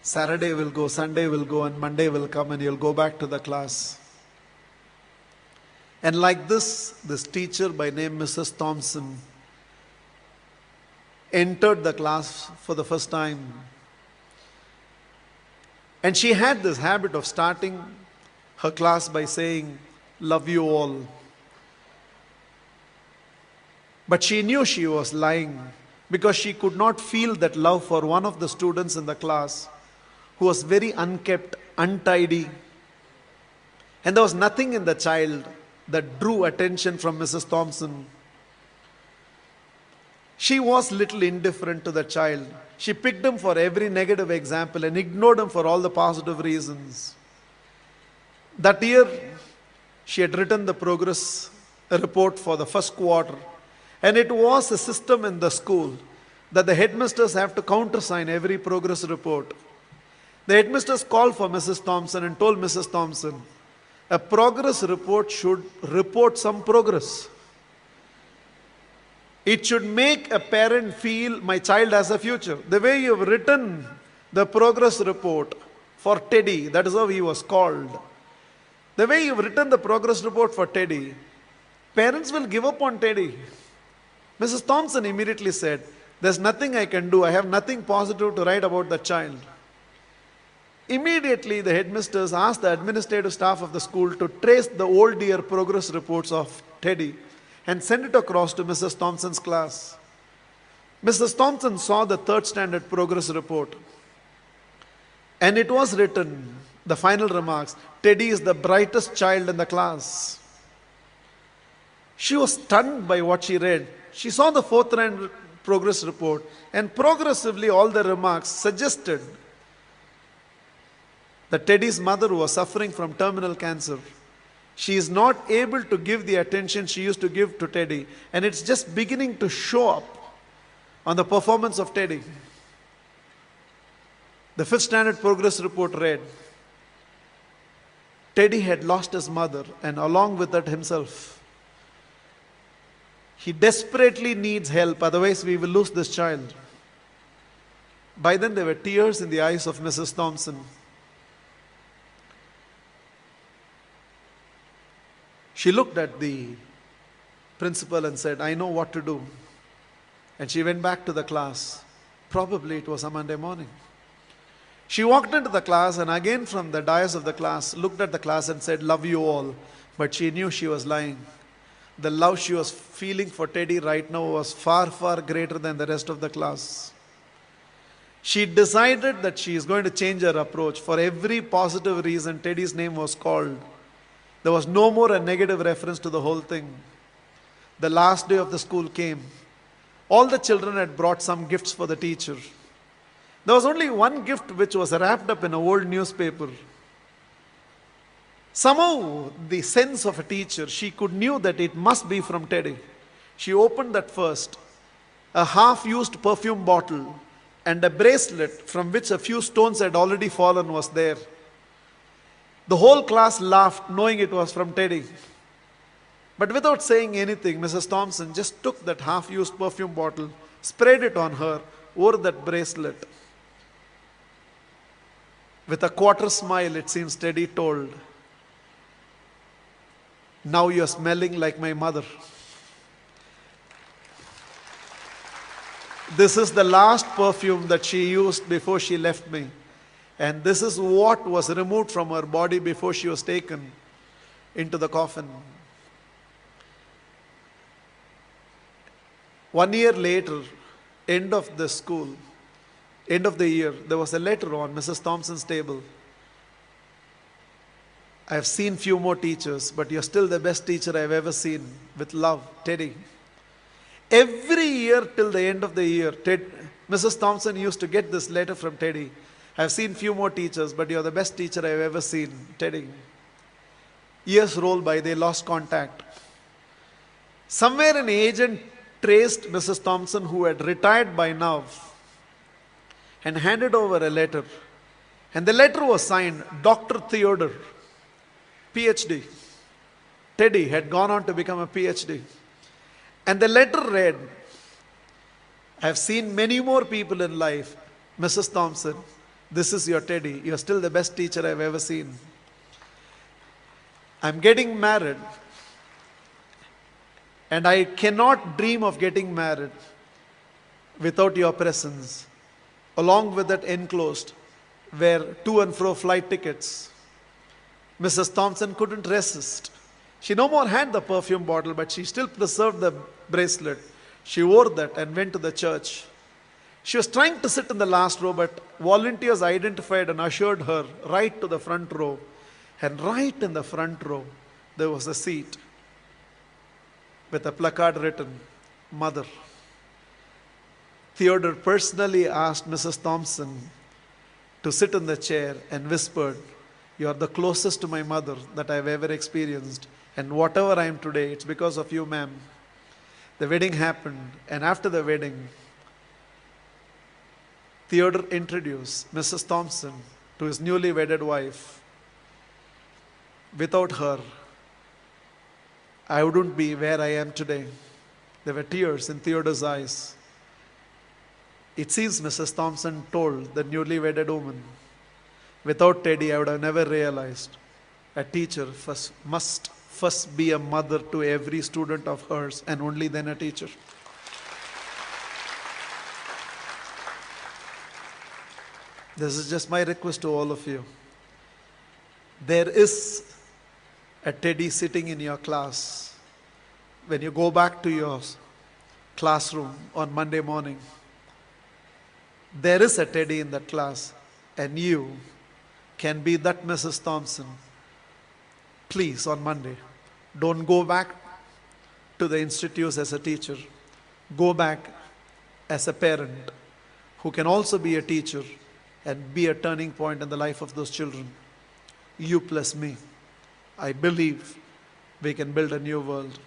Saturday will go, Sunday will go, and Monday will come, and you'll go back to the class. And like this teacher by name Mrs. Thompson entered the class for the first time. And she had this habit of starting her class by saying, "Love you all." But she knew she was lying because she could not feel that love for one of the students in the class who was very unkept, untidy. And there was nothing in the child that drew attention from Mrs. Thompson. She was little indifferent to the child. She picked him for every negative example and ignored him for all the positive reasons. That year, she had written the progress report for the first quarter. And it was a system in the school that the headmasters have to countersign every progress report. The headmasters called for Mrs. Thompson and told Mrs. Thompson, a progress report should report some progress. It should make a parent feel my child has a future. The way you have written the progress report for Teddy, that is how he was called. The way you have written the progress report for Teddy, parents will give up on Teddy. Mrs. Thompson immediately said, there's nothing I can do. I have nothing positive to write about the child. Immediately, the headmasters asked the administrative staff of the school to trace the old year progress reports of Teddy and send it across to Mrs. Thompson's class. Mrs. Thompson saw the third standard progress report. And it was written, the final remarks, Teddy is the brightest child in the class. She was stunned by what she read. She saw the fourth standard progress report, and progressively all the remarks suggested that Teddy's mother was suffering from terminal cancer. She is not able to give the attention she used to give to Teddy, and it's just beginning to show up on the performance of Teddy. The fifth standard progress report read, Teddy had lost his mother and along with that himself. He desperately needs help, otherwise we will lose this child. By then there were tears in the eyes of Mrs. Thompson. She looked at the principal and said, I know what to do. And she went back to the class. Probably it was a Monday morning. She walked into the class and again from the dais of the class, looked at the class and said, love you all. But she knew she was lying. The love she was feeling for Teddy right now was far, far greater than the rest of the class. She decided that she is going to change her approach. For every positive reason, Teddy's name was called. There was no more a negative reference to the whole thing. The last day of the school came. All the children had brought some gifts for the teacher. There was only one gift which was wrapped up in an old newspaper. Somehow, the sense of a teacher, she knew that it must be from Teddy. She opened that first. A half-used perfume bottle and a bracelet from which a few stones had already fallen was there. The whole class laughed, knowing it was from Teddy. But without saying anything, Mrs. Thompson just took that half-used perfume bottle, sprayed it on her, wore that bracelet. With a quarter smile, it seems Teddy told, now you're smelling like my mother. This is the last perfume that she used before she left me. And this is what was removed from her body before she was taken into the coffin. 1 year later, end of the school, end of the year, there was a letter on Mrs. Thompson's table. I have seen few more teachers, but you're still the best teacher I've ever seen. With love, Teddy. Every year till the end of the year, Mrs. Thompson used to get this letter from Teddy. I've seen few more teachers, but you're the best teacher I've ever seen, Teddy. Years rolled by, they lost contact. Somewhere an agent traced Mrs. Thompson, who had retired by now, and handed over a letter. And the letter was signed, Dr. Theodore. PhD. Teddy had gone on to become a PhD. And the letter read, I have seen many more people in life. Mrs. Thompson, this is your Teddy. You're still the best teacher I've ever seen. I'm getting married. And I cannot dream of getting married without your presence. Along with that enclosed were to and fro flight tickets. Mrs. Thompson couldn't resist. She no more had the perfume bottle, but she still preserved the bracelet. She wore that and went to the church. She was trying to sit in the last row, but volunteers identified and ushered her right to the front row. And right in the front row, there was a seat with a placard written, Mother. Theodore personally asked Mrs. Thompson to sit in the chair and whispered, you are the closest to my mother that I have ever experienced. And whatever I am today, it's because of you, ma'am. The wedding happened, and after the wedding, Theodore introduced Mrs. Thompson to his newly wedded wife. Without her, I wouldn't be where I am today. There were tears in Theodore's eyes. It seems Mrs. Thompson told the newly wedded woman, without Teddy, I would have never realized a teacher must first be a mother to every student of hers and only then a teacher. This is just my request to all of you. There is a Teddy sitting in your class. When you go back to your classroom on Monday morning, there is a Teddy in that class, and you can be that Mrs. Thompson. Please, on Monday, don't go back to the institutes as a teacher. Go back as a parent who can also be a teacher and be a turning point in the life of those children. You plus me. I believe we can build a new world.